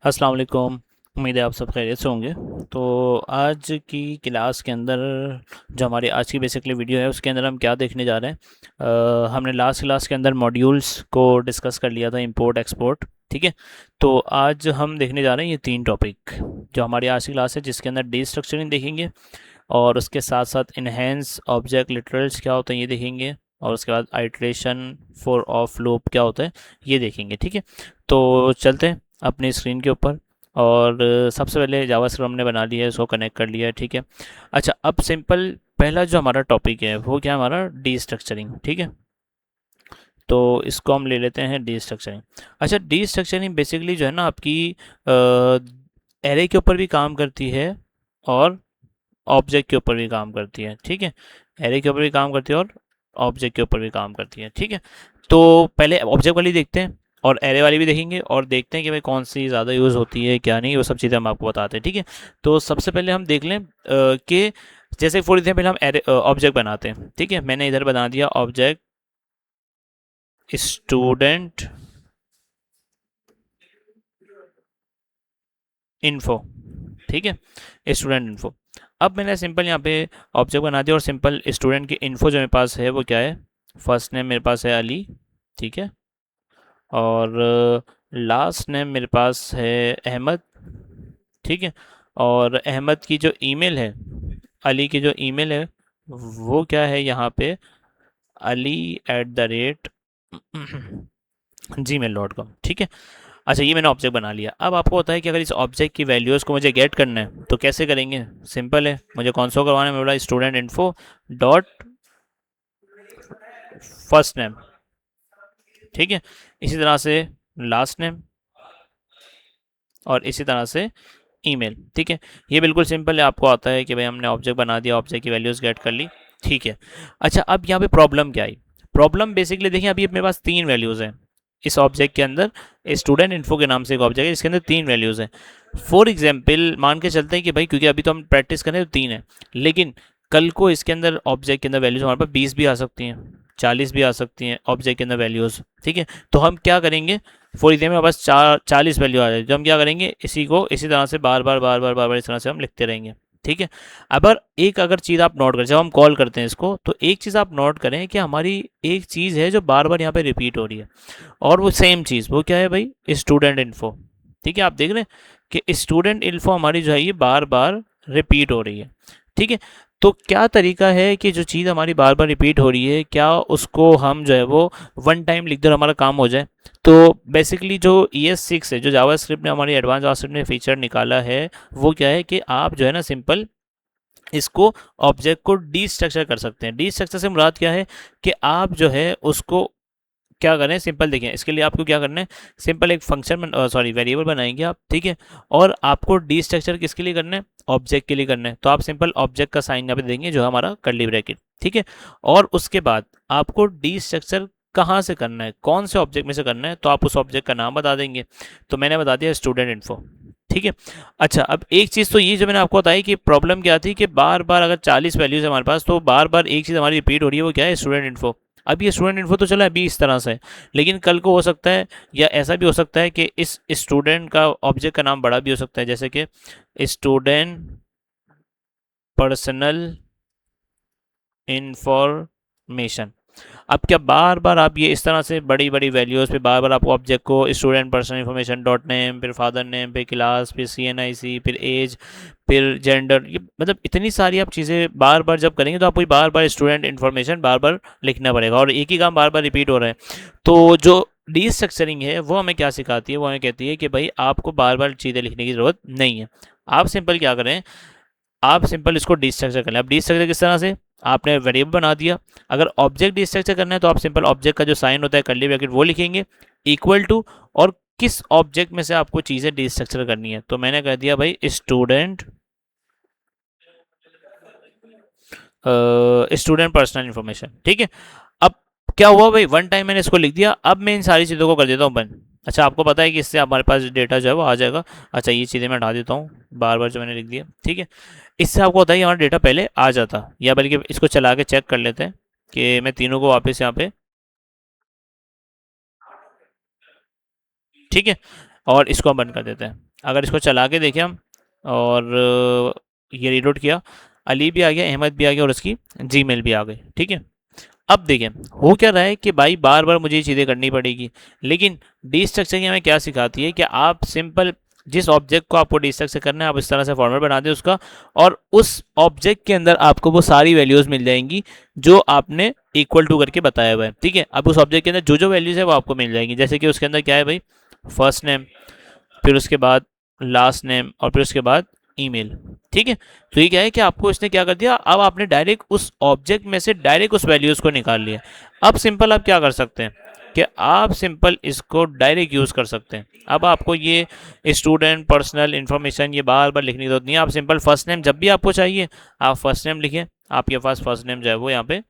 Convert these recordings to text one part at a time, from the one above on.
अस्सलाम वालेकुम। उम्मीद है आप सब खैरियत से होंगे। तो आज की क्लास के अंदर जो हमारी आज की बेसिकली वीडियो है उसके अंदर हम क्या देखने जा रहे हैं। हमने लास्ट क्लास के अंदर मॉड्यूल्स को डिस्कस कर लिया था, इंपोर्ट एक्सपोर्ट। ठीक है। तो आज हम देखने जा रहे हैं ये तीन टॉपिक जो हमारी आज की क्लास है, जिसके अंदर डी स्ट्रक्चरिंग देखेंगे और उसके साथ साथ इनहेंस ऑब्जेक्ट लिटरल्स क्या होते हैं ये देखेंगे, और उसके बाद आइट्रेशन फॉर ऑफ लूप क्या होता है ये देखेंगे। ठीक है। तो चलते हैं अपनी स्क्रीन के ऊपर। और सबसे पहले जावास्क्रिप्ट हमने बना लिया है, उसको कनेक्ट कर लिया है। ठीक है। अच्छा, अब सिंपल पहला जो हमारा टॉपिक है वो क्या है, हमारा डी स्ट्रक्चरिंग। ठीक है। तो इसको हम ले लेते हैं डी स्ट्रक्चरिंग। अच्छा, डी स्ट्रक्चरिंग बेसिकली जो है ना आपकी एरे के ऊपर भी काम करती है और ऑब्जेक्ट के ऊपर भी काम करती है। ठीक है। एरे के ऊपर भी काम करती है और ऑब्जेक्ट के ऊपर भी काम करती है। ठीक है। तो पहले ऑब्जेक्ट वाली देखते हैं और एरे वाली भी देखेंगे और देखते हैं कि भाई कौन सी ज़्यादा यूज़ होती है क्या नहीं, वो सब चीज़ें हम आपको बताते हैं। ठीक है। तो सबसे पहले हम देख लें कि जैसे फॉर एग्जाम्पल हम एरे ऑब्जेक्ट बनाते हैं। ठीक है। मैंने इधर बना दिया ऑब्जेक्ट स्टूडेंट इन्फो। ठीक है। Student info. अब मैंने सिंपल यहाँ पे ऑब्जेक्ट बना दिया और सिंपल स्टूडेंट की इन्फो जो मेरे पास है वो क्या है, फर्स्ट नेम मेरे पास है अली। ठीक है। और लास्ट नेम मेरे पास है अहमद। ठीक है। और अहमद की जो ईमेल है, अली की जो ईमेल है वो क्या है यहाँ पे, ali@the rate gmail.com। ठीक है। अच्छा, ये मैंने ऑब्जेक्ट बना लिया। अब आपको होता है कि अगर इस ऑब्जेक्ट की वैल्यूज़ को मुझे गेट करना है तो कैसे करेंगे। सिंपल है, मुझे कौन सा करवाना है, मैं बोला student info dot first name. ठीक है। इसी तरह से लास्ट नेम और इसी तरह से ईमेल। ठीक है। ये बिल्कुल सिंपल है, आपको आता है कि भाई हमने ऑब्जेक्ट बना दिया, ऑब्जेक्ट की वैल्यूज़ गेट कर ली। ठीक है। अच्छा, अब यहाँ पे प्रॉब्लम क्या आई। प्रॉब्लम बेसिकली देखिए, अभी मेरे पास तीन वैल्यूज़ हैं इस ऑब्जेक्ट के अंदर। स्टूडेंट इन्फो के नाम से एक ऑब्जेक्ट है जिसके अंदर तीन वैल्यूज़ हैं। फॉर एग्जाम्पल मान के चलते हैं कि भाई क्योंकि अभी तो हम प्रैक्टिस करें तो तीन है, लेकिन कल को इसके अंदर ऑब्जेक्ट के अंदर वैल्यूज़ हमारे पास 20 भी आ सकती हैं, 40 भी आ सकती हैं ऑब्जेक्ट के अंदर वैल्यूज़। ठीक है। तो हम क्या करेंगे, फॉर एग्जाम्पल बस 40 वैल्यू आ जाए तो हम क्या करेंगे, इसी को इसी तरह से बार बार बार बार बार बार इस तरह से हम लिखते रहेंगे। ठीक है। अगर चीज़ आप नोट करें, जब हम कॉल करते हैं इसको तो एक चीज़ आप नोट करें कि हमारी एक चीज़ है जो बार बार यहाँ पे रिपीट हो रही है, और वो सेम चीज़ वो क्या है भाई, स्टूडेंट इन्फो। ठीक है। आप देख रहे हैं कि स्टूडेंट इन्फो हमारी जो है ये बार बार रिपीट हो रही है। ठीक है। तो क्या तरीका है कि जो चीज़ हमारी बार बार रिपीट हो रही है, क्या उसको हम जो है वो वन टाइम लिख दे और हमारा काम हो जाए। तो बेसिकली जो ES6 है, जो जावास्क्रिप्ट ने हमारी एडवांस जावास्क्रिप्ट ने फीचर निकाला है, वो क्या है कि आप जो है ना सिंपल इसको ऑब्जेक्ट को डी स्ट्रक्चर कर सकते हैं। डी स्ट्रक्चर से मुराद क्या है कि आप जो है उसको क्या करें, सिंपल देखें इसके लिए आपको क्या करना है, सिंपल एक फंक्शन सॉरी वेरिएबल बनाएंगे आप। ठीक है। और आपको डी स्ट्रक्चर किसके लिए करना है, ऑब्जेक्ट के लिए करना है। तो आप सिंपल ऑब्जेक्ट का साइन यहाँ पे देंगे जो हमारा कर्ली ब्रैकेट। ठीक है। और उसके बाद आपको डी स्ट्रक्चर कहाँ से करना है, कौन से ऑब्जेक्ट में से करना है, तो आप उस ऑब्जेक्ट का नाम बता देंगे। तो मैंने बता दिया स्टूडेंट इन्फो। ठीक है। अच्छा, अब एक चीज़ तो ये जो मैंने आपको बताई कि प्रॉब्लम क्या थी कि बार बार अगर 40 वैल्यूज है हमारे पास तो बार बार एक चीज़ हमारी रिपीट हो रही है, वो क्या है, स्टूडेंट इन्फो। अब ये स्टूडेंट इन्फो तो चला अभी इस तरह से, लेकिन कल को हो सकता है या ऐसा भी हो सकता है कि इस स्टूडेंट का ऑब्जेक्ट का नाम बड़ा भी हो सकता है, जैसे कि स्टूडेंट पर्सनल इंफॉर्मेशन। अब क्या बार बार आप ये इस तरह से बड़ी बड़ी वैल्यूज़ पे बार बार आपको ऑब्जेक्ट को student personal information dot name, फिर फादर नेम, फिर क्लास, फिर CNIC, फिर एज, फिर जेंडर, ये मतलब इतनी सारी आप चीज़ें बार बार जब करेंगे तो आपको बार बार स्टूडेंट इन्फॉर्मेशन बार बार लिखना पड़ेगा और एक ही काम बार बार रिपीट हो रहा है। तो जो डी स्ट्रक्चरिंग है वो हमें क्या सिखाती है, वो हमें कहती है कि भाई आपको बार बार चीज़ें लिखने की ज़रूरत नहीं है। आप सिंपल क्या करें, आप सिंपल इसको डिस्ट्रक्चर कर लें। अब डिस्ट्रक्चर किस तरह से, आपने वेरिएबल बना दिया, अगर ऑब्जेक्ट डिस्ट्रक्चर करना है तो आप सिंपल ऑब्जेक्ट का जो साइन होता है कर्ली ब्रैकेट वो लिखेंगे, इक्वल टू, और किस ऑब्जेक्ट में से आपको चीज़ें डिस्ट्रक्चर करनी है, तो मैंने कह दिया भाई स्टूडेंट स्टूडेंट पर्सनल इन्फॉर्मेशन। ठीक है। अब क्या हुआ भाई, वन टाइम मैंने इसको लिख दिया, अब मैं इन सारी चीज़ों को कर देता हूँ बंद। अच्छा, आपको पता है कि इससे हमारे पास डेटा जो है वो आ जाएगा। अच्छा, ये चीज़ें मैं हटा देता हूँ बार बार जो मैंने लिख दिया। ठीक है। इससे आपको होता है कि हमारा डेटा पहले आ जाता, या बल्कि इसको चला के चेक कर लेते हैं कि मैं तीनों को वापस यहाँ पे, ठीक है, और इसको हम बंद कर देते हैं। अगर इसको चला के देखें हम और ये रीलोड किया, अली भी आ गया, अहमद भी आ गया और उसकी जीमेल भी आ गई। ठीक है, अब देखें हो क्या रहा है कि भाई बार बार मुझे ये चीज़ें करनी पड़ेगी, लेकिन डी स्ट्रक्चरिंग हमें क्या सिखाती है कि आप सिंपल जिस ऑब्जेक्ट को आपको डी स्ट्रक्चर करना है आप इस तरह से फॉर्मेट बना दें उसका, और उस ऑब्जेक्ट के अंदर आपको वो सारी वैल्यूज़ मिल जाएंगी जो आपने इक्वल टू करके बताया हुआ है। ठीक है, अब उस ऑब्जेक्ट के अंदर जो जो वैल्यूज़ है वो आपको मिल जाएंगी, जैसे कि उसके अंदर क्या है भाई, फर्स्ट नेम, फिर उसके बाद लास्ट नेम और फिर उसके बाद ईमेल। ठीक है, तो ये क्या है कि आपको इसने क्या कर दिया, अब आपने डायरेक्ट उस ऑब्जेक्ट में से डायरेक्ट उस वैल्यूज़ को निकाल लिया। अब सिंपल आप क्या कर सकते हैं कि आप सिंपल इसको डायरेक्ट यूज़ कर सकते हैं। अब आपको ये स्टूडेंट पर्सनल इन्फॉर्मेशन ये बार बार लिखने की जरूरत नहीं है। आप सिंपल फर्स्ट नेम जब भी आपको चाहिए आप फर्स्ट नेम लिखें, आपके पास फर्स्ट नेम जो है वो यहाँ पे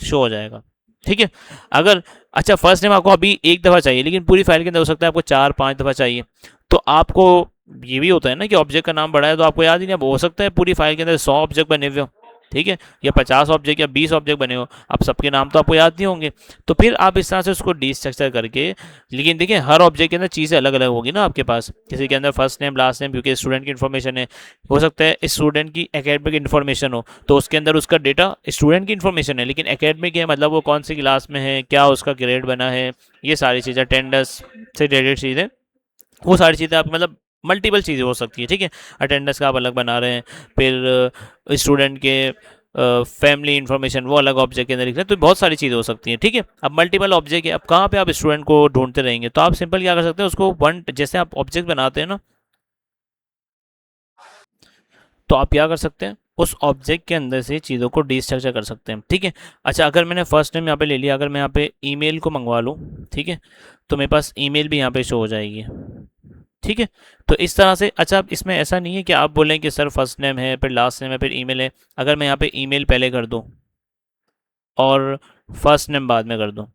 शो हो जाएगा। ठीक है, अगर अच्छा फर्स्ट नेम आपको अभी एक दफ़ा चाहिए लेकिन पूरी फाइल के अंदर हो सकता है आपको 4-5 दफ़ा चाहिए, तो आपको ये भी होता है ना कि ऑब्जेक्ट का नाम बड़ा है तो आपको याद ही नहीं, अब हो सकता है पूरी फाइल के अंदर 100 ऑब्जेक्ट बने हुए हो, ठीक है, या 50 ऑब्जेक्ट या 20 ऑब्जेक्ट बने हो, अब सबके नाम तो आपको याद नहीं होंगे, तो फिर आप इस तरह से उसको डिस्ट्रक्चर करके, लेकिन देखिए हर ऑब्जेक्ट के अंदर चीज़ें अलग अलग होगी ना आपके पास, किसी के अंदर फर्स्ट नेम लास्ट नेम क्योंकि स्टूडेंट की इन्फॉर्मेशन है, हो सकता है स्टूडेंट की एकेडमिक इन्फॉर्मेशन हो तो उसके अंदर उसका डेटा स्टूडेंट की इन्फॉर्मेशन है लेकिन एकेडमिक है, मतलब वो कौन सी क्लास में है, क्या उसका ग्रेड बना है, ये सारी चीज़ें अटेंडेंस से रिलेटेड चीज़ें, वो सारी चीज़ें आप मतलब मल्टीपल चीज़ें हो सकती है। ठीक है, अटेंडेंस का आप अलग बना रहे हैं, फिर स्टूडेंट के फैमिली इन्फॉर्मेशन वो अलग ऑब्जेक्ट के अंदर लिख रहे हैं, तो बहुत सारी चीज़ें हो सकती हैं। ठीक है, अब मल्टीपल ऑब्जेक्ट है, अब कहाँ पे आप स्टूडेंट को ढूंढते रहेंगे, तो आप सिंपल क्या कर सकते हैं उसको वन, जैसे आप ऑब्जेक्ट बनाते हैं ना, तो आप क्या कर सकते हैं उस ऑब्जेक्ट के अंदर से चीज़ों को डिस्ट्रक्चर कर सकते हैं। ठीक है, अच्छा अगर मैंने फर्स्ट नेम यहाँ पे ले लिया, अगर मैं यहाँ पे ईमेल को मंगवा लूँ, ठीक है, तो मेरे पास ईमेल भी यहाँ पे शो हो जाएगी। ठीक है, तो इस तरह से, अच्छा अब इसमें ऐसा नहीं है कि आप बोलें कि सर फर्स्ट नेम है फिर लास्ट नेम है फिर ईमेल है, अगर मैं यहाँ पे ईमेल पहले कर दूँ और फर्स्ट नेम बाद में कर दूँ,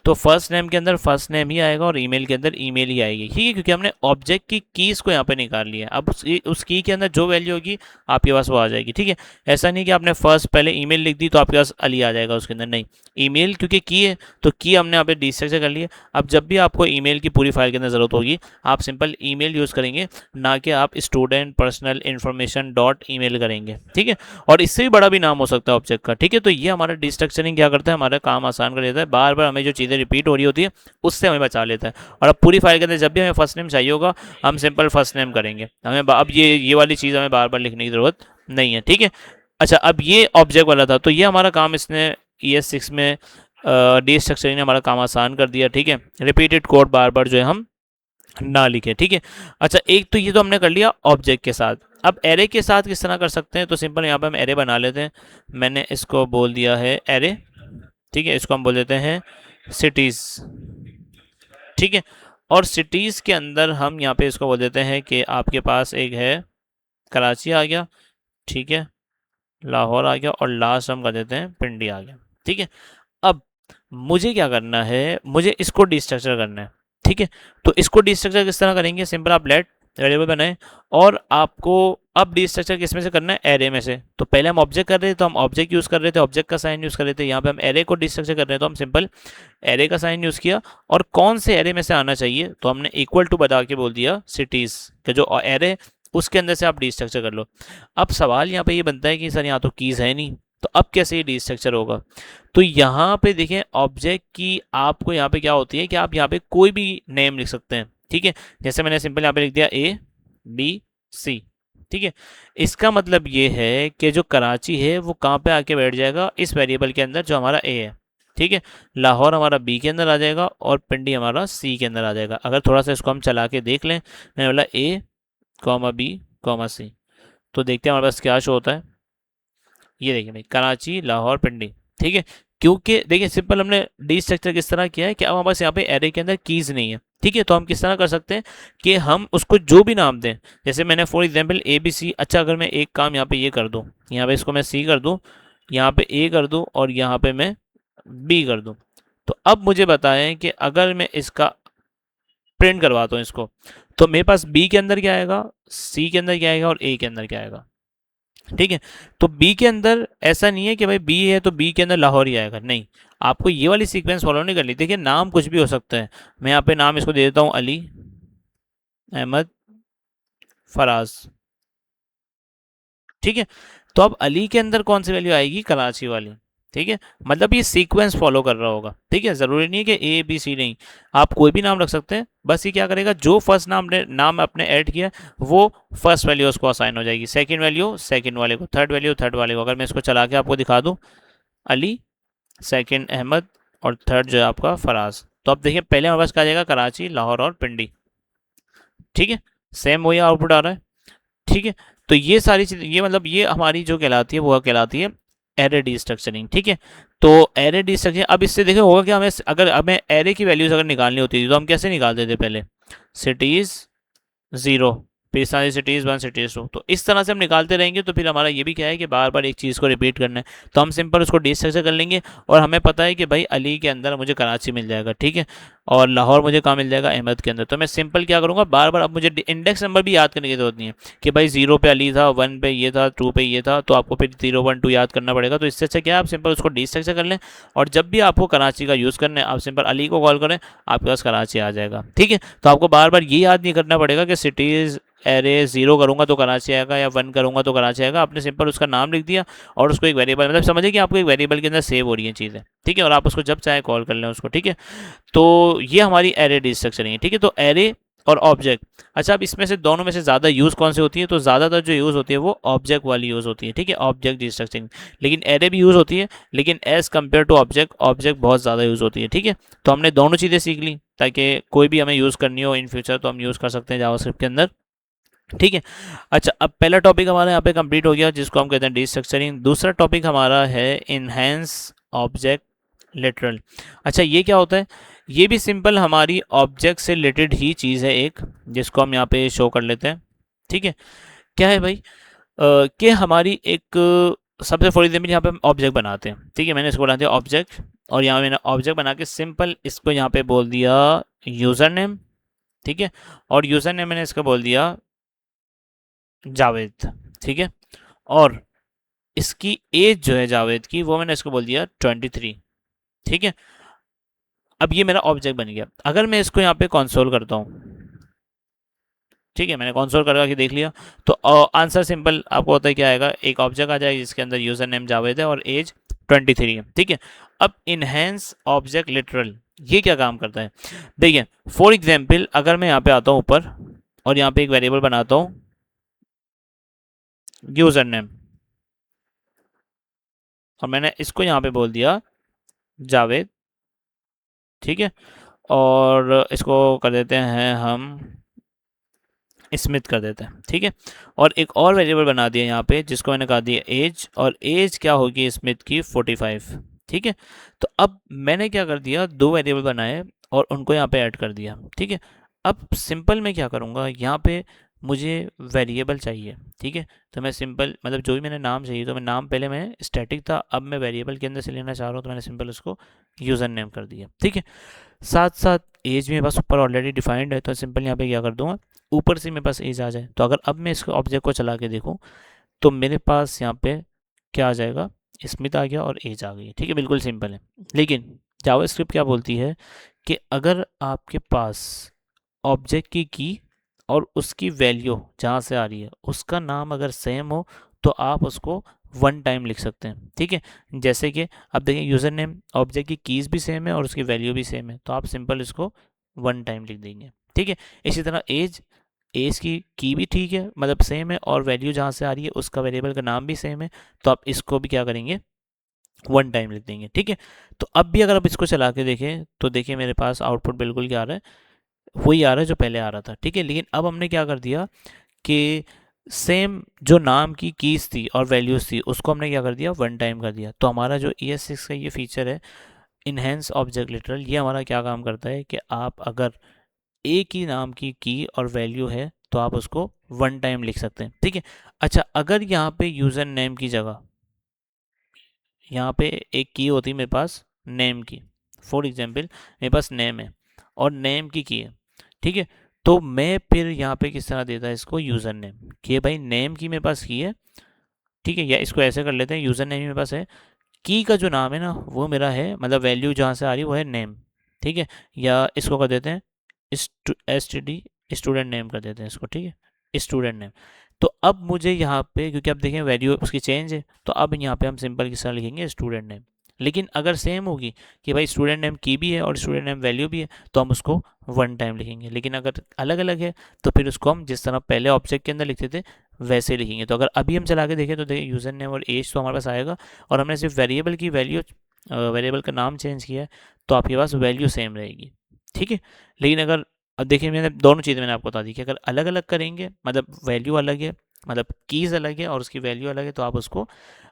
तो फर्स्ट नेम के अंदर फर्स्ट नेम ही आएगा और ईमेल के अंदर ईमेल ही आएगी। ठीक है, क्योंकि हमने ऑब्जेक्ट की कीज़ को यहाँ पे निकाल लिया है, अब उस की के अंदर जो वैल्यू होगी आपके पास वो आ जाएगी। ठीक है, ऐसा नहीं कि आपने फर्स्ट पहले ईमेल लिख दी तो आपके पास अली आ जाएगा उसके अंदर, नहीं, ईमेल क्योंकि की है तो की हमने यहाँ पे डिस्ट्रक्चर कर लिया। अब जब भी आपको ईमेल की पूरी फाइल के अंदर ज़रूरत होगी आप सिंपल ईमेल यूज़ करेंगे, ना कि आप student personal information dot email करेंगे। ठीक है, और इससे भी बड़ा भी नाम हो सकता है ऑब्जेक्ट का। ठीक है, तो ये हमारा डिस्ट्रक्चरिंग क्या करता है, हमारा काम आसान कर देता है, बार बार हमें जो चीज़ें रिपीट हो रही होती है उससे हमें बचा लेता है। और अब पूरी फाइल के अंदर जब भी हमें फर्स्ट नेम चाहिए होगा हम सिंपल फर्स्ट नेम करेंगे, हमें अब ये वाली चीज़ हमें बार बार लिखने की ज़रूरत नहीं है। ठीक है, अच्छा अब ये ऑब्जेक्ट वाला था तो ये हमारा काम इसने ES6 में डिस्ट्रक्चरिंग ने हमारा काम आसान कर दिया। ठीक है, रिपीटेड कोड बार बार जो है हम ना लिखे। ठीक है, अच्छा एक तो ये तो हमने कर लिया ऑब्जेक्ट के साथ, अब एरे के साथ किस तरह कर सकते हैं, तो सिंपल यहाँ पे हम एरे बना लेते हैं, मैंने इसको बोल दिया है एरे। ठीक है, इसको हम बोल देते हैं सिटीज़। ठीक है, और सिटीज़ के अंदर हम यहाँ पे इसको बोल देते हैं कि आपके पास एक है कराची आ गया, ठीक है, लाहौर आ गया और लास्ट हम कर देते हैं पिंडी आ गया। ठीक है, अब मुझे क्या करना है, मुझे इसको डिस्ट्रक्चर करना है। ठीक है, तो इसको डिस्ट्रक्चर किस तरह करेंगे, सिंपल आप लेट वेरिएबल बनाएं और आपको अब डिस्ट्रक्चर किस में से करना है, एरे में से। तो पहले हम ऑब्जेक्ट कर रहे थे तो हम ऑब्जेक्ट यूज़ कर रहे थे, ऑब्जेक्ट का साइन यूज़ कर रहे थे, यहाँ पे हम एरे को डिस्ट्रक्चर कर रहे हैं तो हम सिंपल एरे का साइन यूज़ किया, और कौन से एरे में से आना चाहिए तो हमने इक्वल टू बता के बोल दिया सिटीज़ के जो एरे उसके अंदर से आप डिस्ट्रक्चर कर लो। अब सवाल यहाँ पे ये बनता है कि सर यहाँ तो कीज़ है नहीं, तो अब कैसे ये डिस्ट्रक्चर होगा, तो यहाँ पे देखें ऑब्जेक्ट की आपको यहाँ पे क्या होती है कि आप यहाँ पे कोई भी नेम लिख सकते हैं। ठीक है, जैसे मैंने सिंपल यहाँ पे लिख दिया ABC। ठीक है, इसका मतलब ये है कि जो कराची है वो कहाँ पे आके बैठ जाएगा, इस वेरिएबल के अंदर जो हमारा A है। ठीक है, लाहौर हमारा B के अंदर आ जाएगा और पिंडी हमारा C के अंदर आ जाएगा। अगर थोड़ा सा इसको हम चला के देख लें, मैंने बोला A, B, C, तो देखते हैं हमारे पास क्या शो होता है। ये देखिए भाई कराची लाहौर पिंडी। ठीक है, क्योंकि देखिए सिंपल हमने डी स्ट्रक्चर किस तरह किया है कि अब हमारे पास यहाँ पे एरे के अंदर कीज़ नहीं है। ठीक है, तो हम किस तरह कर सकते हैं कि हम उसको जो भी नाम दें, जैसे मैंने फॉर एग्जांपल ABC, अच्छा अगर मैं एक काम यहाँ पे ये कर दूँ, यहाँ पे इसको मैं C कर दूँ, यहाँ पे A कर दूँ और यहाँ पे मैं B कर दूँ, तो अब मुझे बताएं कि अगर मैं इसका प्रिंट करवाता हूँ इसको, तो मेरे पास B के अंदर क्या आएगा, C के अंदर क्या आएगा और A के अंदर क्या आएगा। ठीक है, तो बी के अंदर ऐसा नहीं है कि भाई बी है तो बी के अंदर लाहौर ही आएगा, नहीं, आपको ये वाली सीक्वेंस फॉलो नहीं करनी। देखिए नाम कुछ भी हो सकता है, मैं यहाँ पे नाम इसको दे देता हूँ अली, अहमद, फराज। ठीक है, तो अब अली के अंदर कौन सी वैल्यू आएगी, कराची वाली। ठीक है, मतलब ये सीक्वेंस फॉलो कर रहा होगा। ठीक है, जरूरी नहीं है कि ए बी सी, नहीं, आप कोई भी नाम रख सकते हैं। बस ये क्या करेगा, जो फर्स्ट नाम अपने ऐड किया वो फर्स्ट वैल्यू उसको असाइन हो जाएगी, सेकंड वैल्यू सेकंड वाले को, थर्ड वैल्यू थर्ड वाले को। अगर मैं इसको चला के आपको दिखा दूं, अली, सेकंड अहमद, और थर्ड जो है आपका फराज। तो अब देखिए, पहले हमारे पास क्या आ जाएगा, कराची, लाहौर और पिंडी। ठीक है, सेम वही आउटपुट आ रहा है। ठीक है, तो ये सारी चीज़, ये मतलब ये हमारी जो कहलाती है वो कहलाती है एरे डिस्ट्रक्चरिंग। ठीक है, तो एरे डिस्ट्रक्चरिंग, अब इससे देखो होगा कि हमें, अगर हमें एरे की वैल्यूज अगर निकालनी होती थी तो हम कैसे निकालते थे पहले, सिटीज़ 0, पिस्तानी सिटीज़ 1, सिटीज़ 2, तो इस तरह से हम निकालते रहेंगे। तो फिर हमारा ये भी क्या है कि बार बार एक चीज़ को रिपीट करना है, तो हम सिंपल उसको डिस्ट्रक्चर कर लेंगे। और हमें पता है कि भाई अली के अंदर मुझे कराची मिल जाएगा, ठीक है, और लाहौर मुझे कहाँ मिल जाएगा, अहमद के अंदर। तो मैं सिंपल क्या करूँगा, बार बार, अब मुझे इंडेक्स नंबर भी याद करने की जरूरत नहीं है कि भाई 0 पे अली था, 1 पे ये था, 2 पे ये था, तो आपको फिर 0 1 2 याद करना पड़ेगा। तो इससे अच्छा क्या है, आप सिंपल उसको डिस्ट्रक्चर कर लें, और जब भी आपको कराची का यूज़ करना है आप सिंपल अली को कॉल करें, आपके पास कराची आ जाएगा। ठीक है, तो आपको बार बार ये याद नहीं करना पड़ेगा कि सिटीज़ एरे 0 करूँगा तो कराची आएगा या 1 करूँगा तो कराची आएगा। आपने सिंपल उसका नाम लिख दिया और उसको एक वेरिएबल, मतलब समझिए कि आपको एक वेरिएबल के अंदर सेव हो रही है चीज़ें। ठीक है, और आप उसको जब चाहे कॉल कर लें उसको। ठीक है, तो ये हमारी एरे डिस्ट्रक्चरिंग है। ठीक है, तो एरे और ऑब्जेक्ट। अच्छा, अब इसमें से दोनों में से ज़्यादा यूज़ कौन सी होती है, तो ज़्यादातर जो यूज़ होती है वो ऑब्जेक्ट वाली यूज़ होती है। ठीक है, ऑब्जेक्ट डिस्ट्रक्चरिंग, लेकिन एरे भी यूज़ होती है, लेकिन as compare to object, object बहुत ज़्यादा यूज़ होती है। ठीक है, तो हमने दोनों चीज़ें सीख ली, ताकि कोई भी हमें यूज़ करनी हो इन फ्यूचर तो हम यूज़ कर सकते हैं जावास्क्रिप्ट के अंदर। ठीक है, अच्छा, अब पहला टॉपिक हमारा यहाँ पे कंप्लीट हो गया, जिसको हम कहते हैं डिस्ट्रक्चरिंग। दूसरा टॉपिक हमारा है इनहेंस ऑब्जेक्ट लिटरल। अच्छा, ये क्या होता है, ये भी सिंपल हमारी ऑब्जेक्ट से रिलेटेड ही चीज़ है एक, जिसको हम यहाँ पे शो कर लेते हैं। ठीक है, क्या है भाई, कि हमारी एक सबसे फॉर एग्जाम्पल यहाँ पे हम ऑब्जेक्ट बनाते हैं। ठीक है, मैंने इसको बना दिया ऑब्जेक्ट, और यहाँ मैंने ऑब्जेक्ट बना के सिंपल इसको यहाँ पे बोल दिया यूज़र नेम। ठीक है, और यूज़र नेम मैंने इसका बोल दिया जावेद। ठीक है, और इसकी एज जो है जावेद की, वो मैंने इसको बोल दिया 23। ठीक है, अब ये मेरा ऑब्जेक्ट बन गया। अगर मैं इसको यहाँ पे कंसोल करता हूँ, ठीक है, मैंने कंसोल करके देख लिया, तो आंसर सिंपल आपको होता है क्या आएगा, एक ऑब्जेक्ट आ जाएगा जिसके अंदर यूजर नेम जावेद है और एज 23 है। ठीक है, अब इनहेंस ऑब्जेक्ट लिटरल ये क्या काम करता है, देखिए फॉर एग्जाम्पल अगर मैं यहाँ पे आता हूँ ऊपर और यहाँ पे एक वेरिएबल बनाता हूँ यूजर नेम, और मैंने इसको यहाँ पे बोल दिया जावेद। ठीक है, और इसको कर देते हैं हम स्मिथ कर देते हैं। ठीक है, और एक और वेरिएबल बना दिया यहाँ पे जिसको मैंने कहा दिया एज, और एज क्या होगी स्मिथ की 45। ठीक है, तो अब मैंने क्या कर दिया, दो वेरिएबल बनाए और उनको यहाँ पे ऐड कर दिया। ठीक है, अब सिंपल मैं क्या करूँगा, यहाँ पे मुझे वेरिएबल चाहिए। ठीक है, तो मैं सिंपल मतलब जो भी मैंने नाम चाहिए, तो मैं नाम पहले मैं स्टैटिक था, अब मैं वेरिएबल के अंदर से लेना चाह रहा हूँ, तो मैंने सिंपल उसको यूज़र नेम कर दिया। ठीक है, साथ साथ एज मेरे पास ऊपर ऑलरेडी डिफाइंड है, तो सिंपल यहाँ पे क्या कर दूंगा, ऊपर से मेरे पास एज आ जाए। तो अगर अब मैं इसको ऑब्जेक्ट को चला के देखूँ तो मेरे पास यहाँ पे क्या आ जाएगा, स्मिथ आ गया और एज आ गई। ठीक है, बिल्कुल सिंपल है। लेकिन जावास्क्रिप्ट क्या बोलती है कि अगर आपके पास ऑब्जेक्ट की और उसकी वैल्यू जहाँ से आ रही है उसका नाम अगर सेम हो तो आप उसको वन टाइम लिख सकते हैं। ठीक है, जैसे कि अब देखिए यूज़र नेम ऑब्जेक्ट की कीज़ भी सेम है और उसकी वैल्यू भी सेम है, तो आप सिंपल इसको वन टाइम लिख देंगे। ठीक है, इसी तरह एज, एज की भी ठीक है, मतलब सेम है, और वैल्यू जहाँ से आ रही है उसका वेरिएबल का नाम भी सेम है, तो आप इसको भी क्या करेंगे, वन टाइम लिख देंगे। ठीक है, तो अब भी अगर आप इसको चला के देखें तो देखिए मेरे पास आउटपुट बिल्कुल क्या आ रहा है, वही आ रहा है जो पहले आ रहा था। ठीक है, लेकिन अब हमने क्या कर दिया कि सेम जो नाम की कीज थी और वैल्यूज थी उसको हमने क्या कर दिया, वन टाइम कर दिया। तो हमारा जो ES6 का ये फीचर है इनहेंस ऑब्जेक्ट लिटरल, ये हमारा क्या काम करता है कि आप अगर एक ही नाम की और वैल्यू है तो आप उसको वन टाइम लिख सकते हैं। ठीक है, अच्छा, अगर यहाँ पे यूज़र नेम की जगह यहाँ पे एक की होती मेरे पास नेम की, फॉर एग्जांपल मेरे पास नेम है और नेम की है। ठीक है, तो मैं फिर यहाँ पे किस तरह देता है इसको यूज़र नेम, कि भाई नेम की मेरे पास की है। ठीक है, या इसको ऐसे कर लेते हैं, यूज़र नेम मेरे पास है, की का जो नाम है ना वो मेरा है, मतलब वैल्यू जहाँ से आ रही है वो है नेम। ठीक है, या इसको कर देते हैं STD, स्टूडेंट नेम कर देते हैं इसको। ठीक है, स्टूडेंट नेम। तो अब मुझे यहाँ पे, क्योंकि अब देखें वैल्यू उसकी चेंज है, तो अब यहाँ पे हम सिंपल किस तरह लिखेंगे, स्टूडेंट नेम। लेकिन अगर सेम होगी कि भाई स्टूडेंट नेम की भी है और स्टूडेंट नेम वैल्यू भी है, तो हम उसको वन टाइम लिखेंगे। लेकिन अगर अलग अलग है तो फिर उसको हम जिस तरह पहले ऑब्जेक्ट के अंदर लिखते थे वैसे लिखेंगे। तो अगर अभी हम चला के देखें तो देखिए यूज़र नेम और एज तो हमारे पास आएगा, और हमने सिर्फ वेरिएबल की वैल्यू, वेरिएबल का नाम चेंज किया है, तो आपके पास वैल्यू सेम रहेगी, ठीक है। लेकिन अगर, अब देखिए मैंने दोनों चीज़ें मैंने आपको बता दी कि अगर अलग अलग करेंगे, मतलब वैल्यू अलग है, मतलब कीज़ अलग है और उसकी वैल्यू अलग है, तो आप उसको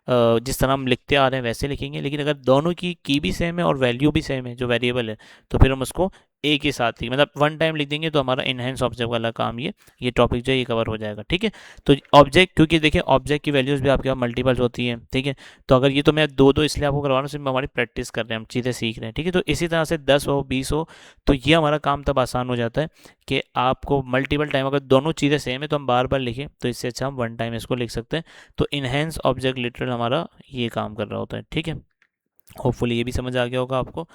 जिस तरह हम लिखते आ रहे हैं वैसे लिखेंगे। लेकिन अगर दोनों की भी सेम है और वैल्यू भी सेम है जो वेरिएबल है, तो फिर हम उसको एक ही साथ ही मतलब वन टाइम लिख देंगे, तो हमारा इनहेंस ऑब्जेक्ट वाला काम ये टॉपिक जो है ये कवर हो जाएगा, ठीक है। तो ऑब्जेक्ट, क्योंकि देखिए ऑब्जेक्ट की वैल्यूज़ भी आपके पास मल्टीपल्स होती हैं, ठीक है। तो अगर ये तो मैं दो दो इसलिए आपको करवा रहा हूँ, सिर्फ हमारी प्रैक्टिस कर रहे हैं, हम चीज़ें सीख रहे हैं, ठीक है। तो इसी तरह से 10 हो 20 हो, तो ये हमारा काम तब आसान हो जाता है कि आपको मल्टीपल टाइम अगर दोनों चीज़ें सेम है तो हम बार बार लिखें, तो इससे अच्छा हम वन टाइम इसको लिख सकते हैं। तो इनहेंस ऑब्जेक्ट लिटरल हमारा ये काम कर रहा होता है, ठीक है। होपफुली ये भी समझ आ गया होगा आपको।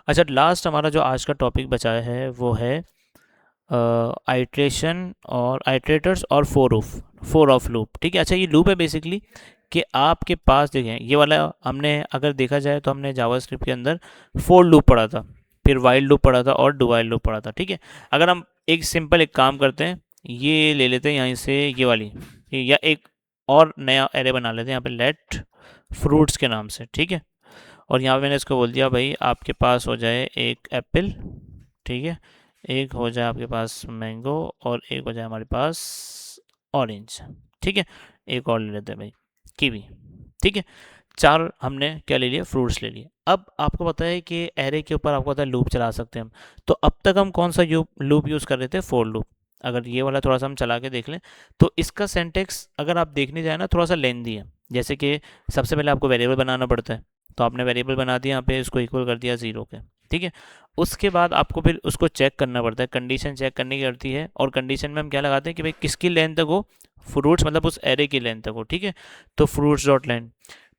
अच्छा, लास्ट हमारा जो आज का टॉपिक बचा है वो है आइट्रेशन और आइट्रेटर्स और फोर ऑफ लूप, ठीक है। अच्छा, ये लूप है बेसिकली कि आपके पास देखें ये वाला, हमने अगर देखा जाए तो हमने जावास्क्रिप्ट के अंदर फोर लूप पढ़ा था, फिर वाइल लूप पढ़ा था और डू वाइल लूप पढ़ा था, ठीक है। अगर हम एक सिंपल एक काम करते हैं, ये ले लेते हैं यहाँ से ये वाली, या एक और नया एरे बना लेते हैं यहाँ पे लेट फ्रूट्स के नाम से, ठीक है। और यहाँ पे मैंने इसको बोल दिया भाई आपके पास हो जाए एक एप्पल, ठीक है, एक हो जाए आपके पास मैंगो, और एक हो जाए हमारे पास ऑरेंज, ठीक है। एक और ले लेते हैं भाई कीवी, ठीक है। चार हमने क्या ले लिया, फ्रूट्स ले लिए। अब आपको पता है कि एरे के ऊपर आपको पता है लूप चला सकते हैं हम। तो अब तक हम कौन सा लूप यूज़ कर रहे थे, फोर लूप। अगर ये वाला थोड़ा सा हम चला के देख लें, तो इसका सेंटेक्स अगर आप देखने जाए ना थोड़ा सा लेंदी है। जैसे कि सबसे पहले आपको वेरिएबल बनाना पड़ता है, तो आपने वेरिएबल बना दिया, यहाँ पे इसको इक्वल कर दिया 0 के, ठीक है। उसके बाद आपको फिर उसको चेक करना पड़ता है, कंडीशन चेक करने की करती है, और कंडीशन में हम क्या लगाते हैं कि भाई किसकी लेंथ तक हो, फ्रूट्स मतलब उस एरे की लेंथ तक हो, ठीक है। तो फ्रूट्स डॉट लेंथ,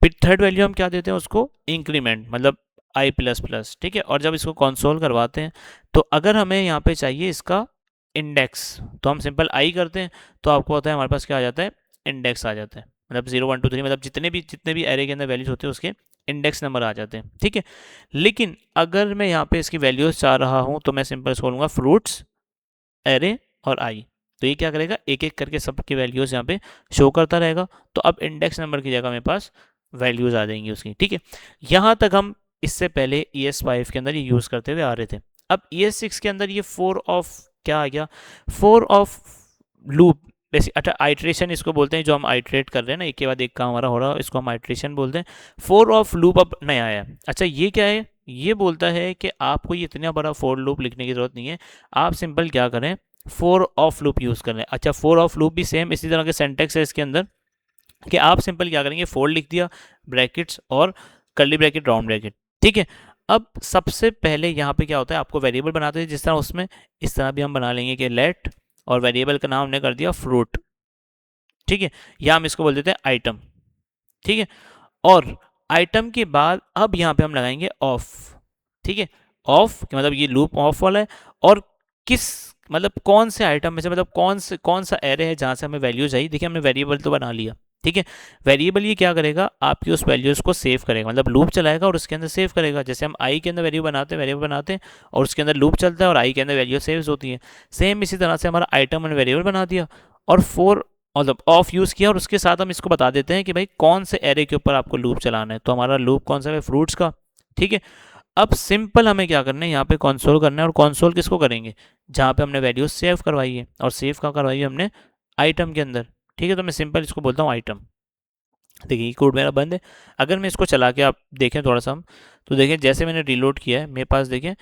फिर थर्ड वैल्यू हम क्या देते हैं उसको, इंक्रीमेंट मतलब आई प्लस प्लस, ठीक है। और जब इसको कंसोल करवाते हैं, तो अगर हमें यहाँ पे चाहिए इसका इंडेक्स, तो हम सिंपल आई करते हैं, तो आपको पता है हमारे पास क्या आ जाता है, इंडेक्स आ जाता है। मतलब 0 1 2 3 मतलब जितने भी एरे के अंदर वैल्यूज होते हैं उसके इंडेक्स नंबर आ जाते हैं, ठीक है। लेकिन अगर मैं यहाँ पे इसकी वैल्यूज चाह रहा हूँ, तो मैं सिंपल इसको बोलूँगा फ्रूट्स एरे और आई। तो ये क्या करेगा, एक एक करके सबकी वैल्यूज यहाँ पे शो करता रहेगा। तो अब इंडेक्स नंबर की जगह मेरे पास वैल्यूज आ जाएंगी उसकी, ठीक है। यहाँ तक हम इससे पहले ES5 के अंदर ये यूज़ करते हुए आ रहे थे। अब ES6 के अंदर ये फोर ऑफ क्या आ गया, फोर ऑफ लूप बेसिक, अच्छा आइट्रेशन इसको बोलते हैं, जो हम आइट्रेट कर रहे हैं ना, एक के बाद एक काम हमारा हो रहा है, इसको हम आइट्रेशन बोलते हैं। फोर ऑफ लूप अब नया आया। अच्छा ये क्या है, ये बोलता है कि आपको ये इतना बड़ा फोर लूप लिखने की जरूरत नहीं है, आप सिंपल क्या करें, फोर ऑफ लूप यूज़ कर लें। अच्छा, फोर ऑफ लूप भी सेम इसी तरह के सेंटेक्स है इसके अंदर, कि आप सिंपल क्या करेंगे, फोर लिख दिया, ब्रैकेट्स और कर्ली ब्रैकेट राउंड ब्रैकेट, ठीक है। अब सबसे पहले यहाँ पे क्या होता है, आपको वेरिएबल बनाते हैं जिस तरह उसमें, इस तरह भी हम बना लेंगे कि लेट, और वेरिएबल का नाम हमने कर दिया फ्रूट, ठीक है। या हम इसको बोल देते हैं आइटम, ठीक है। और आइटम के बाद अब यहाँ पे हम लगाएंगे ऑफ, ठीक है। ऑफ मतलब ये लूप ऑफ वाला है, और किस मतलब कौन से आइटम में से, मतलब कौन सा एरे है जहाँ से हमें वैल्यू चाहिए। देखिए हमने वेरिएबल तो बना लिया, ठीक है। वेरिएबल ये क्या करेगा, आपकी उस वैल्यूज़ को सेव करेगा, मतलब लूप चलाएगा और उसके अंदर सेव करेगा। जैसे हम आई के अंदर वेरिएबल बनाते हैं और उसके अंदर लूप चलता है और आई के अंदर वैल्यू सेव होती है। सेम इसी तरह से हमारा आइटम हमने वेरिएबल बना दिया और फोर मतलब ऑफ यूज़ किया, और उसके साथ हम इसको बता देते हैं कि भाई कौन से एरे के ऊपर आपको लूप चलाना है। तो हमारा लूप कौन सा है, फ्रूट्स का, ठीक है। अब सिंपल हमें क्या करना है, यहाँ पे कंसोल करना है, और कंसोल किसको करेंगे, जहाँ पे हमने वैल्यूज सेव करवाई है, और सेव कहाँ करवाई है हमने, आइटम के अंदर, ठीक है। तो मैं सिंपल इसको बोलता हूँ आइटम। देखिए कोड मेरा बंद है। अगर मैं इसको चला के आप देखें थोड़ा सा हम, तो देखें जैसे मैंने रिलोड किया है मेरे पास देखें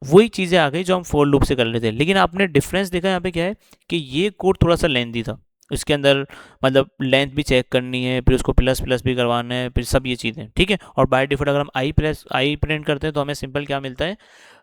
वही चीज़ें आ गई जो हम फोर लूप से कर लेते थे। लेकिन आपने डिफरेंस देखा यहाँ पे क्या है कि ये कोड थोड़ा सा लेंथी था, इसके अंदर मतलब लेंथ भी चेक करनी है, फिर उसको प्लस प्लस भी करवाना है, फिर सब ये चीज़ें, ठीक है। और बाय डिफॉल्ट अगर हम आई प्रिंट करते हैं तो हमें सिंपल क्या मिलता है,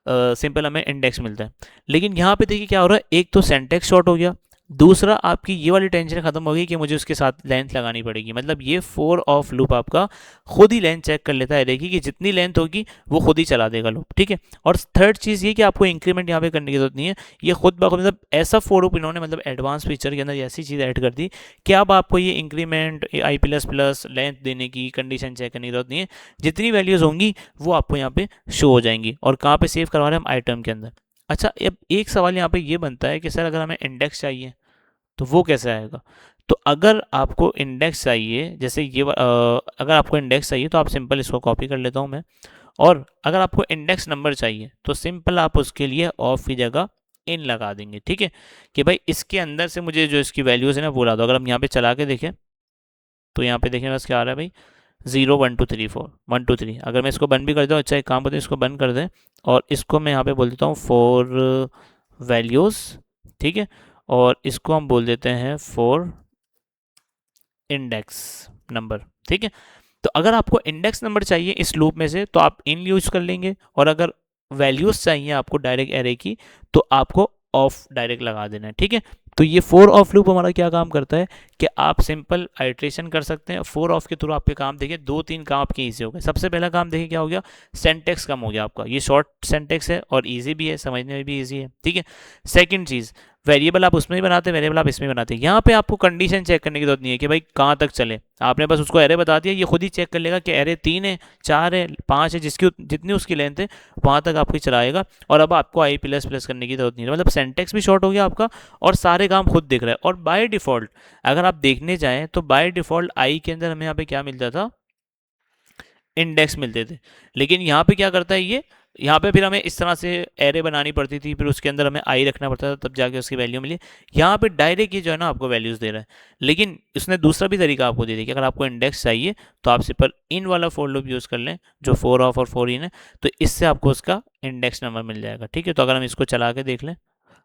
सिंपल हमें इंडेक्स मिलता है। लेकिन यहाँ पे देखिए क्या हो रहा है, एक तो सेंटेक्स शॉर्ट हो गया, दूसरा, आपकी ये वाली टेंशन खत्म होगी कि मुझे उसके साथ लेंथ लगानी पड़ेगी, मतलब ये फोर ऑफ लूप आपका खुद ही लेंथ चेक कर लेता है, देखिए कि जितनी लेंथ होगी वो खुद ही चला देगा लूप, ठीक है। और थर्ड चीज़ ये कि आपको इंक्रीमेंट यहाँ पे करने की जरूरत नहीं है, ये खुद ब खुद, मतलब ऐसा फोर लूप इन्होंने मतलब एडवांस फीचर के अंदर ऐसी चीज़ ऐड कर दी कि अब आपको ये इंक्रीमेंट आई प्लस प्लस लेंथ देने की, कंडीशन चेक करने की जरूरत नहीं है, जितनी वैल्यूज़ होंगी वो आपको यहाँ पे शो हो जाएंगी। और कहाँ पे सेव करवा रहे हैं हम, आइटम के अंदर। अच्छा, अब एक सवाल यहाँ पे ये बनता है कि सर अगर हमें इंडेक्स चाहिए तो वो कैसे आएगा। तो अगर आपको इंडेक्स चाहिए, जैसे ये अगर आपको इंडेक्स चाहिए तो आप सिंपल इसको कॉपी कर लेता हूँ मैं, और अगर आपको इंडेक्स नंबर चाहिए तो सिंपल आप उसके लिए ऑफ की जगह इन लगा देंगे, ठीक है, कि भाई इसके अंदर से मुझे जो इसकी वैल्यूज़ है ना वो ला दो। अगर हम यहाँ पे चला के देखें तो यहाँ पे देखें बस क्या आ रहा है भाई, 0 1 2 3 4 1 2 3। अगर मैं इसको बंद भी कर दूँ, अच्छा एक काम करते हैं, इसको बंद कर दें और इसको मैं यहाँ पे बोल देता हूँ फॉर वैल्यूज़, ठीक है, और इसको हम बोल देते हैं फॉर इंडेक्स नंबर, ठीक है। तो अगर आपको इंडेक्स नंबर चाहिए इस लूप में से तो आप इन यूज कर लेंगे, और अगर वैल्यूज चाहिए आपको डायरेक्ट एरे की तो आपको ऑफ डायरेक्ट लगा देना है, ठीक है। तो ये फोर ऑफ लूप हमारा क्या काम करता है कि आप सिंपल आइट्रेशन कर सकते हैं फोर ऑफ के थ्रू। आपके काम देखिए दो तीन काम आपके ईजी हो गए। सबसे पहला काम देखिए क्या हो गया, सेंटेक्स कम हो गया आपका, ये शॉर्ट सेंटेक्स है और ईजी भी है, समझने में भी ईजी है, ठीक है। सेकंड चीज़, वेरिएबल आप उसमें ही बनाते हैं, वेरिएबल आप इसमें बनाते हैं, यहाँ पे आपको कंडीशन चेक करने की जरूरत नहीं है कि भाई कहाँ तक चले, आपने बस उसको एरे बता दिया, ये खुद ही चेक कर लेगा कि एरे 3 है, 4 है, 5 है, जिसकी जितनी उसकी लेंथ है वहाँ तक आपकी चलाएगा। और अब आपको आई प्लस प्लस करने की जरूरत नहीं है, मतलब सेंटेक्स भी शॉर्ट हो गया आपका और सारे काम खुद दिख रहा है। और बाय डिफ़ॉल्ट अगर आप देखने जाएँ तो बाय डिफ़ॉल्ट आई के अंदर हमें यहाँ पे क्या मिलता था, इंडेक्स मिलते थे। लेकिन यहाँ पे क्या करता है ये, यहाँ पे फिर हमें इस तरह से एरे बनानी पड़ती थी, फिर उसके अंदर हमें आई रखना पड़ता था, तब जाके उसकी वैल्यू मिली। यहाँ पे डायरेक्ट ये जो है ना आपको वैल्यूज़ दे रहा है। लेकिन उसने दूसरा भी तरीका आपको दे दिया कि अगर आपको इंडेक्स चाहिए तो आप सिंपल इन वाला फोर लूप यूज़ कर लें जो फोर ऑफ और फोर इन है, तो इससे आपको उसका इंडेक्स नंबर मिल जाएगा, ठीक है। तो अगर हम इसको चला के देख लें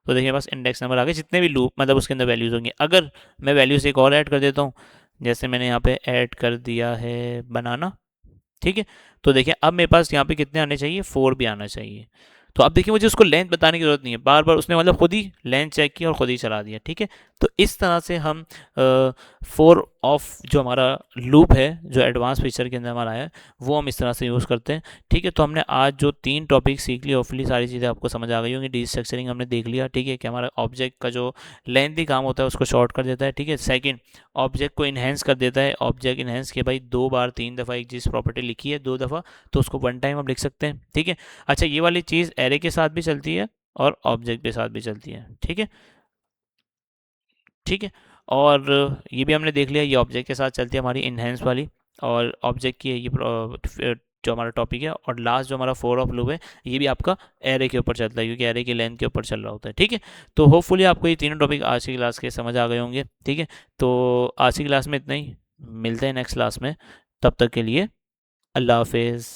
तो देखिए बस इंडेक्स नंबर आ गए, जितने भी लूप मतलब उसके अंदर वैल्यूज़ होंगी। अगर मैं वैल्यूज़ एक और ऐड कर देता हूँ, जैसे मैंने यहाँ पे ऐड कर दिया है बनाना, ठीक है, तो देखिए अब मेरे पास यहाँ पे कितने आने चाहिए, 4 भी आना चाहिए। तो अब देखिए मुझे उसको लेंथ बताने की जरूरत नहीं है, बार बार उसने मतलब खुद ही लेंथ चेक की और खुद ही चला दिया, ठीक है। तो इस तरह से हम फोर ऑफ जो हमारा लूप है जो एडवांस फीचर के अंदर हमारा है वो हम इस तरह से यूज़ करते हैं, ठीक है। तो हमने आज जो 3 टॉपिक सीख ली, होपफुली सारी चीज़ें आपको समझ आ गई होंगी। डिस्ट्रक्चरिंग हमने देख लिया, ठीक है, कि हमारा ऑब्जेक्ट का जो लेंथी काम होता है उसको शॉर्ट कर देता है, ठीक है। सेकंड, ऑब्जेक्ट को इन्हेंस कर देता है, ऑब्जेक्ट इन्हेंस के भाई 2 बार 3 दफ़ा एक चीज़ प्रॉपर्टी लिखी है 2 दफ़ा तो उसको वन टाइम आप लिख सकते हैं, ठीक है। अच्छा, ये वाली चीज़ एरे के साथ भी चलती है और ऑब्जेक्ट के साथ भी चलती है, ठीक है, ठीक है। और ये भी हमने देख लिया, ये ऑब्जेक्ट के साथ चलती है हमारी इनहेंस वाली, और ऑब्जेक्ट की है ये जो हमारा टॉपिक है। और लास्ट जो हमारा फोर ऑफ लूप है ये भी आपका एरे के ऊपर चलता है, क्योंकि एरे की लेंथ के ऊपर चल रहा होता है, ठीक है। तो होपफुली आपको ये तीनों टॉपिक आज की क्लास के समझ आ गए होंगे, ठीक है। तो आज की क्लास में इतना ही, मिलते हैं नेक्स्ट क्लास में, तब तक के लिए अल्लाह हाफिज़।